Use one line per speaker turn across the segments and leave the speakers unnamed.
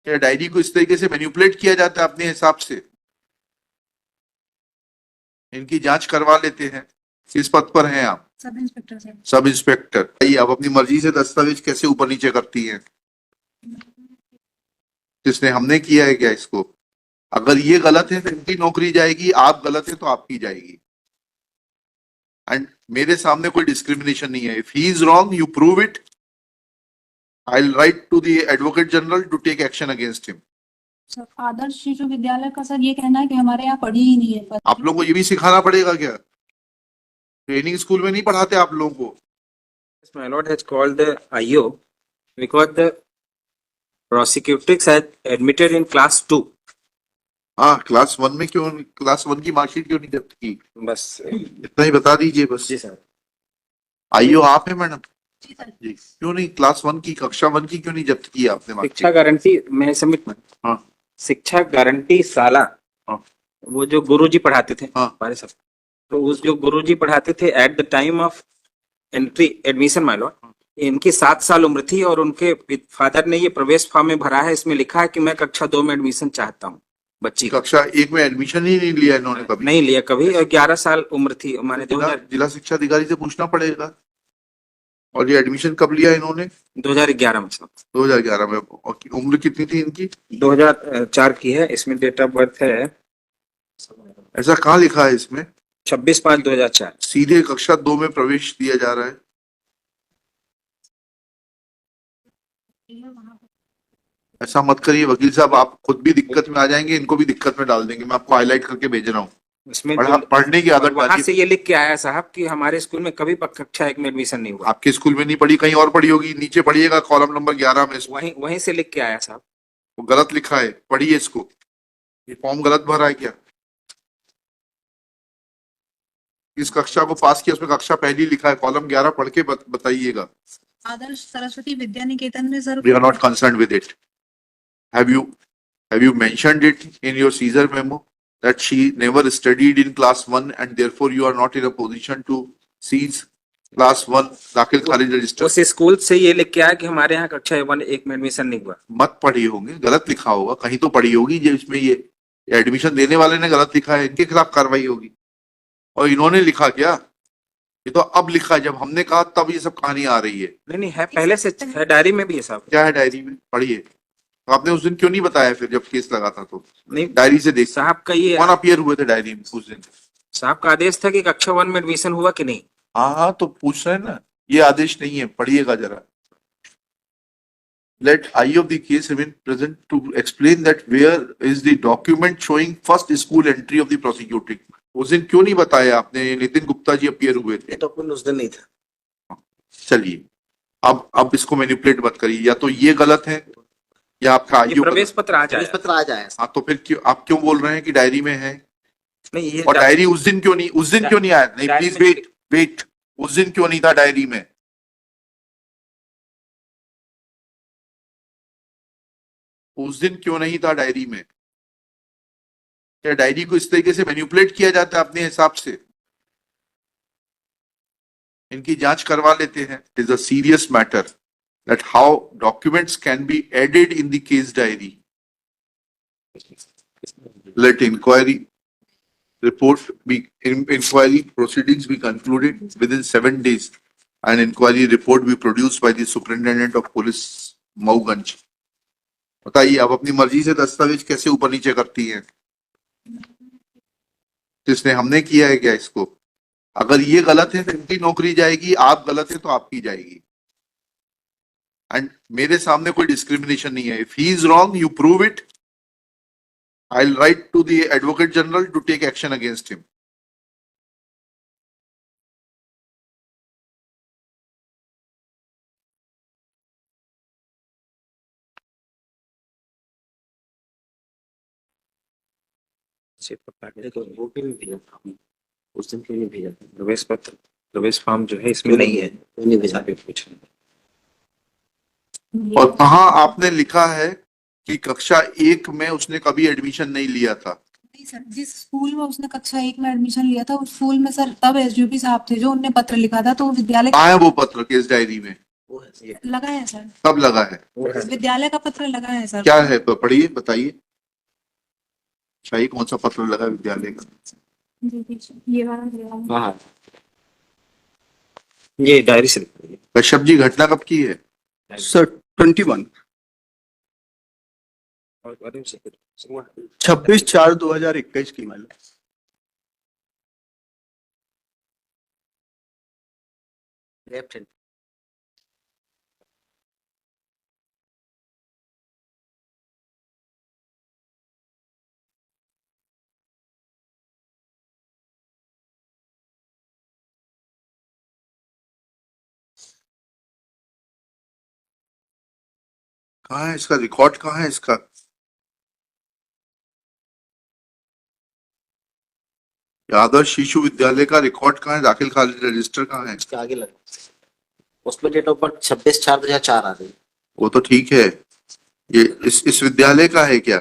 क्या डायरी को इस तरीके से मैनिपुलेट किया जाता है अपने हिसाब से? इनकी जांच करवा लेते हैं। किस पद पर हैं आप?
सब इंस्पेक्टर साहब।
Sub inspector. भाई आप अपनी मर्जी से दस्तावेज कैसे ऊपर नीचे करती हैं? किसने, हमने किया है क्या इसको? अगर ये गलत है तो इनकी नौकरी जाएगी, आप गलत है तो आपकी जाएगी। एंड मेरे सामने कोई डिस्क्रिमिनेशन नहीं है। If he is wrong you prove it, I will write to the advocate general to take action against him.
Sir Adarsh Shishu Vidyalaya का सर ये कहना है कि हमारे यहाँ पढ़ी ही नहीं है।
आप लोगों को ये भी सिखाना पड़ेगा क्या? ट्रेनिंग स्कूल में नहीं पढ़ाते आप लोगों को?
My lord has called the IO because the prosecutrix had admitted in class 2.
हाँ, क्लास 1 में क्यों, क्लास 1 की मार्कशीट क्यों नहीं जब्त की?
बस
इतना ही बता दीजिए बस।
जी सर।
आईओ आप है मैडम?
जी सर।
जी, क्यों नहीं क्लास 1 की, कक्षा 1 की क्यों नहीं जब्त की आपने
शिक्षा
मार्कशीट?
गारंटी मैं सबमिट।
हाँ।
शिक्षा गारंटी साला।
हाँ।
वो जो गुरुजी पढ़ाते थे।
हाँ।
हमारे सब, तो उस जो गुरुजी पढ़ाते थे at the time of entry admission my Lord, इनकी 7 साल उम्र थी और उनके फादर ने ये प्रवेश फॉर्म में भरा है, इसमें लिखा है कि मैं कक्षा 2 में एडमिशन चाहता हूँ बच्ची का।
कक्षा 1 में एडमिशन ही नहीं लिया इन्होंने कभी?
नहीं लिया कभी, और 11 साल उम्र थी हमारे।
जिला शिक्षा अधिकारी से पूछना पड़ेगा। और ये एडमिशन कब लिया इन्होंने?
2011 में साहब।
2011 में। और उम्र कितनी थी इनकी?
2004 की है, इसमें डेट ऑफ बर्थ है।
ऐसा कहाँ लिखा है इसमें?
26/5/2004।
सीधे कक्षा 2 में प्रवेश दिया जा रहा है। ऐसा मत करिए वकील साहब, आप खुद भी दिक्कत में आ जाएंगे, इनको भी दिक्कत में डाल देंगे। मैं आपको हाईलाइट करके भेज रहा हूँ।
इसमें
पढ़ने की आदत
वहां
डालिए।
से ये लिख के आया साहब कि हमारे स्कूल में कभी कक्षा 1 में एडमिशन नहीं हुआ।
आपके स्कूल में नहीं पढ़ी, कहीं और पढ़ी होगी। नीचे पढ़िएगा कॉलम नंबर 11 में।
वहीं से लिख के आया साहब।
वो गलत लिखा है, पढ़िए इसको। ये फॉर्म गलत भरा है क्या? इस कक्षा को पास किया, उसमें कक्षा पहली लिखा है, कॉलम 11 पढ़ के बताइएगा।
आदर्श सरस्वती विद्या निकेतन में sir.
We are not concerned with it. Have you mentioned it in your Caesar memo that she never studied in class 1 and therefore you are not in a position to seize class 1 दाखिल खारिज register?
उस school से ये लिख के आया कि हमारे यहाँ कक्षा 1 में एडमिशन नहीं हुआ।
मत पढ़ी होंगे, गलत लिखा होगा, कहीं तो पढ़ी होगी जिसमें ये एडमिशन देने वाले ने गलत लिखा है, इनके खिलाफ कार्रवाई होगी। और इन्होंने लिखा क्या? ये तो अब लिखा है, जब हमने कहा तब ये सब कहानी आ रही है।
नहीं है, पहले से है, डायरी में भी है साहब।
क्या है डायरी में? पढ़िए। तो आपने उस दिन क्यों नहीं बताया फिर जब केस लगा था? तो
नहीं,
डायरी से देख
साहब का ये
कौन अपीयर हुए थे डायरी में उस दिन?
साहब का आदेश था कि कक्षा 1 में एडमिशन हुआ कि नहीं।
हाँ, तो पूछ रहे हैं ना, ये आदेश नहीं है, पढ़िएगा जरा। Let I of the case remain present to explain that where is the document showing first school entry of the prosecuting? उस दिन क्यों नहीं बताया आपने? नितिन गुप्ता जी अपीयर हुए थे।
डॉक्यूमेंट उस दिन नहीं था।
चलिए, अब इसको मैनिपुलेट मत करिए। या तो ये गलत है या आपका आईओ
प्रवेश पत्र आ जाए।
हाँ, तो फिर क्यों आप क्यों बोल रहे हैं कि डायरी में है?
नहीं, ये
और डायरी उस दिन क्यों नहीं आया? नहीं, प्लीज वेट। उस दिन क्यों नहीं था डायरी में? उस दिन क्यों नहीं था डायरी में? क्या डायरी को इस तरीके से मैनिपुलेट किया जाता है अपने हिसाब से? इनकी जांच करवा लेते हैं। It is a serious matter that how documents can be added in the case diary. Let inquiry proceedings be concluded within 7 days. An inquiry report be produced by the superintendent of police Mauganj. बताइए, आप अपनी मर्जी से दस्तावेज कैसे ऊपर नीचे करती हैं? किसने, हमने किया है क्या इसको? अगर ये गलत है तो इनकी नौकरी जाएगी, आप गलत है तो आपकी जाएगी। एंड मेरे सामने कोई डिस्क्रिमिनेशन नहीं है। If he is wrong you prove it, I will write to the advocate general to take action against him.
वो भी भेजा था उस दिन, क्यों नहीं भेजा? प्रवेश पत्र, प्रवेश फॉर्म जो है इसमें नहीं है, नहीं भेजा। पूछ
और कहाँ आपने लिखा है कि कक्षा 1 में उसने कभी एडमिशन नहीं लिया था?
नहीं सर, जिस स्कूल में उसने कक्षा 1 में एडमिशन लिया था उस स्कूल में सर तब एसडीओपी साहब थे जो उनने पत्र लिखा था, तो विद्यालय
कहाँ है वो पत्र केस डायरी में?
वो है ये,
लगा है सर,
कब लगा है?
वो है।
विद्यालय का पत्र लगा है सर।
क्या है? पढ़िए, बताइए। शाही कौन सा पत्र लगा है विद्यालय का?
जी जी, ये वाला।
हाँ, ये डायरी से लिखा है।
कश्यप जी, घटना कब की है?
सर 21
और से
26/4/2021 की मैडम।
Left hand.
कहाँ है इसका रिकॉर्ड? कहाँ है इसका? आदर्श शिशु विद्यालय का रिकॉर्ड कहाँ है? दाखिल खारिज रजिस्टर कहाँ है?
उसके आगे लगा, उसमें डेट ऑफ बर्थ 26/4/2004 आ रही।
वो तो ठीक है, ये इस विद्यालय का है क्या?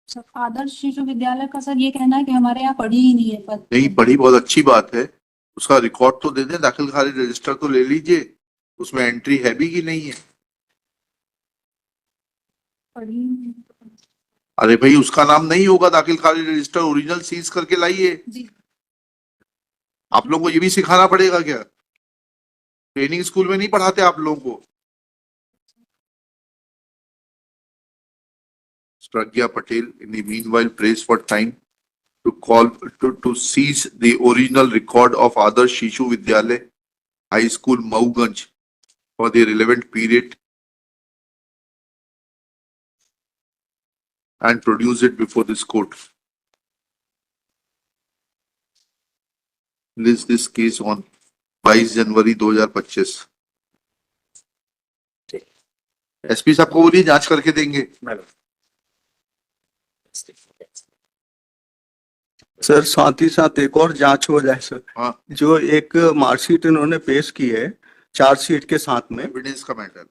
सर आदर्श शिशु विद्यालय का सर ये कहना है कि हमारे यहाँ पढ़ी ही नहीं है पर।
नहीं पढ़ी, बहुत अच्छी बात है। उसका रिकॉर्ड तो दे दें, दाखिल खारिज रजिस्टर तो ले लीजिए, उसमें एंट्री है भी कि नहीं है?
पढ़ी ही नहीं है।
अरे भाई, उसका नाम नहीं होगा दाखिल खारिज रजिस्टर, ओरिजिनल सीज करके लाइए।
जी
आप लोगों को ये भी सिखाना पड़ेगा क्या? ट्रेनिंग स्कूल में नहीं पढ़ाते आप लोगों को? Pragya Patel in the meanwhile prays for time to call to seize the original record of Adarsh Shishu Vidyalay High School Mauganj for the relevant period and produce it before this court. List this case on 22 January 2025। SP साहब को बोलिए जांच करके देंगे।
Sir साथ ही साथ एक और जांच हो जाए सर।
हाँ,
जो एक मार्कशीट इन्होंने पेश की है चार्जशीट के साथ में,
एविडेंस का मैटर।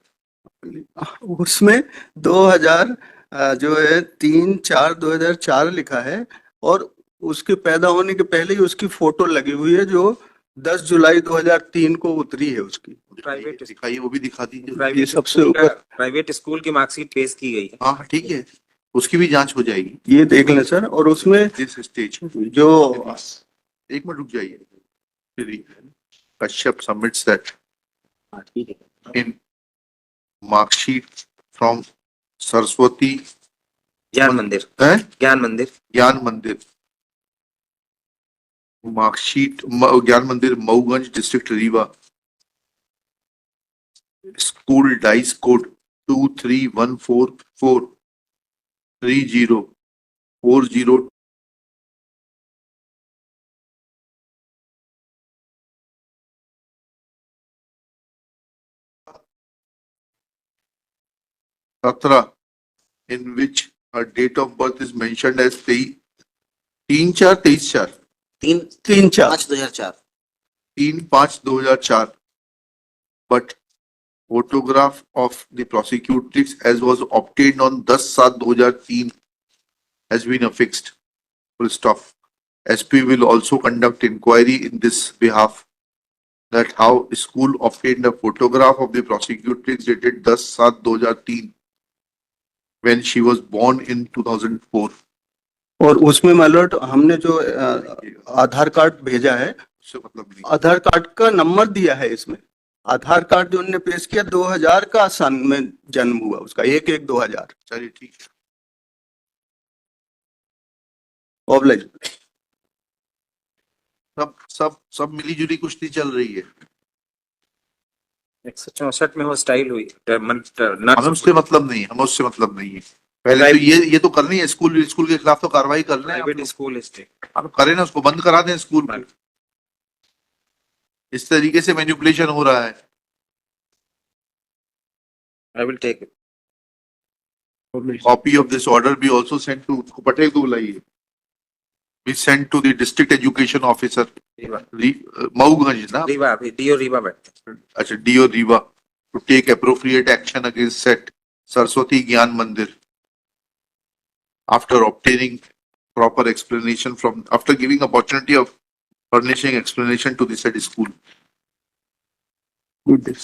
उसमें 2000 जो है 3/4/2004 लिखा है और उसके पैदा होने के पहले ही उसकी फोटो लगी हुई है जो 10 जुलाई 2003 को उतरी है उसकी।
प्राइवेट
दिखाइए, वो भी दिखा दीजिए।
ये सबसे ऊपर
प्राइवेट स्कूल की मार्कशीट पेश की गई है।
हाँ ठीक है, उसकी भी जांच हो जाएगी।
ये देख लें सर। और उसमें
दिस स्टेज
जो
एक मिनट रुक जाइए। Kashyap submits that in mark sheet from Saraswati
ज्ञान मंदिर,
है
ज्ञान मंदिर,
ज्ञान मंदिर, मार्कशीट ज्ञान मंदिर Mauganj district Rewa, school dice code 2314430404 17 in which her date of birth is mentioned as 3/4/23/4
3/5/2004।
3/5/2004, but photograph of the prosecutrix as was obtained on 10/7/2003 has been affixed. Full stop. SP will also conduct inquiry in this behalf, that how school obtained a photograph of the prosecutrix dated 10/7/2003 when she was born in 2004.
और उसमें मालूट हमने जो आधार card भेजा है,
उससे मतलब नहीं।
आधार card का नंबर दिया है इसमें। आधार कार्ड जो उन्होंने पेश किया 2000 का सन में जन्म हुआ उसका, 1/1/2000।
चलिए ठीक है।
ऑब्लाइज
सब मिली-जुली कुश्ती चल रही है।
164 में वो स्टाइल हुई।
हमें उससे मतलब नहीं, हमें उससे मतलब नहीं है। पहले तो ये तो करनी है, स्कूल के खिलाफ तो कार्रवाई कर रहे हैं।
प्राइवेट स्कूल स्टेट
आप करें ना, उसको बंद करा दें स्कूल को। इस तरीके से मैनिपुलेशन हो रहा है।
I will take
Copy of this order be also sent to Patel को बुलाइए। Be sent to the district education officer Mauganj ना,
रीवा, अभी डीओ रीवा बैठते।
अच्छा DO Rewa, to take appropriate action against said Saraswati ज्ञान मंदिर after obtaining proper explanation after giving opportunity of furnishing explanation to the said school.
Good